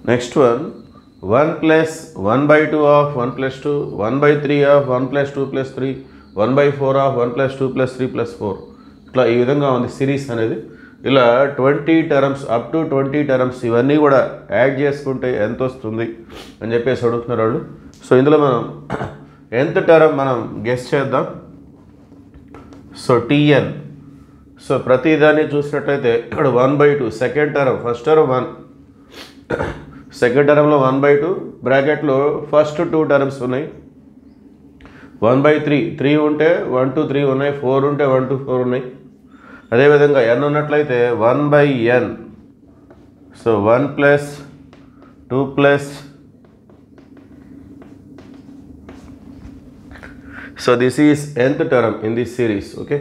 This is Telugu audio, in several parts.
Next one 1 plus 1/2 of 1 plus 2, 1/3 of 1 plus 2 plus 3, 1/4 of 1 plus 2 plus 3 plus 4. ఇట్లా ఈ విధంగా ఉంది సిరీస్ అనేది. ఇలా 20 టర్మ్స్ అప్ టు 20 టర్మ్స్ ఇవన్నీ కూడా యాడ్ చేసుకుంటే ఎంత వస్తుంది అని చెప్పేసి అడుగుతున్నారు వాళ్ళు. సో ఇందులో మనం ఎంత టర్మ్ మనం గెస్ చేద్దాం. So TN. సో ప్రతిదాన్ని చూసినట్లయితే ఇక్కడ 1/2 second term, first term 1, second టర్మ్లో 1/2 బ్రాకెట్లో ఫస్ట్ 2 టర్మ్స్ ఉన్నాయి. 1/3 3 ఉంటే 1 to 3 ఉన్నాయి, 4 ఉంటే 1 to 4 ఉన్నాయి. అదేవిధంగా n ఉన్నట్లయితే 1/n. So 1 plus 2 plus, so this is nth term in this series. Okay,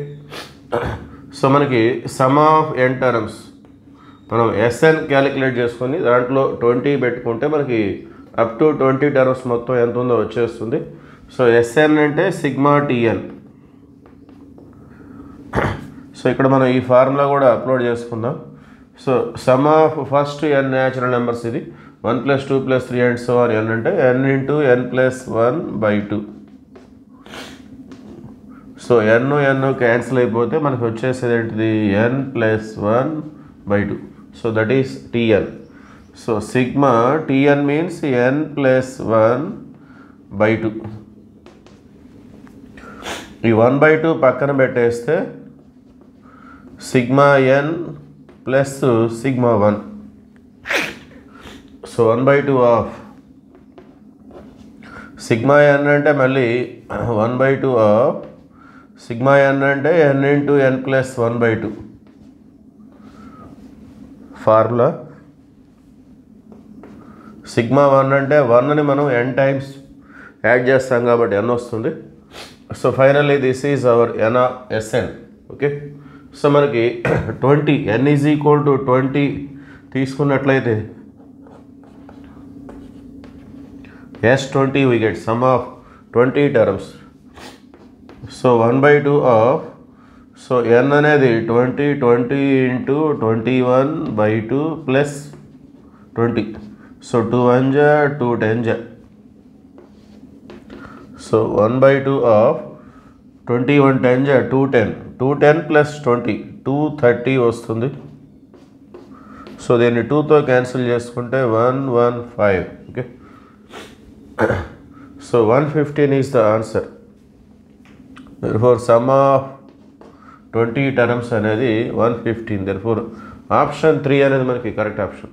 so మనకి సమ్ ఆఫ్ n టర్మ్స్ మనం Sn క్యాలిక్యులేట్ చేసుకొని దాంట్లో 20 పెట్టుకుంటే మనకి అప్ టు 20 టర్మ్స్ మొత్తం ఎంత ఉందో వచ్చేస్తుంది. సో Sn అంటే సిగ్మా టీఎన్. సో ఇక్కడ మనం ఈ ఫార్ములా కూడా అప్లోడ్ చేసుకుందాం. So some of first n natural numbers ఇది 1 plus 2 plus 3 and so on n అంటే n into n plus 1/2. So n cancel అయిపోతే మనకు వచ్చేసేది ఏంటిది n plus 1/2. So that is tn. So sigma tn means n plus 1/2. ఈ 1/2 పక్కన పెట్టేస్తే sigma n plus sigma 1. So 1/2 of sigma n అంటే మళ్ళీ 1/2 ఆఫ్ సిగ్మా n అంటే n into n plus 1/2 formula. Sigma 1 అంటే 1ని మనం n టైమ్స్ యాడ్ చేస్తాం కాబట్టి n వస్తుంది. So finally this is our Sn. Okay, so మనకి 20 n ఈజ్ ఈక్వల్ టు 20 తీసుకున్నట్లయితే S20 we get sum of 20 terms. So 1/2 of, so n అనేది 20 ఇంటూ 21/2 ప్లస్ 20. సో 2 1 జా 2 10 జా. సో 1/2 ఆఫ్ 21 10 జా 210 ప్లస్ 20 230 వస్తుంది. సో దీన్ని 2తో క్యాన్సిల్ చేసుకుంటే 115. Okay, so 115 is the answer. therefore sum of 20 terms అనేది 115. therefore ఆప్షన్ 3 అనేది మనకి కరెక్ట్ ఆప్షన్.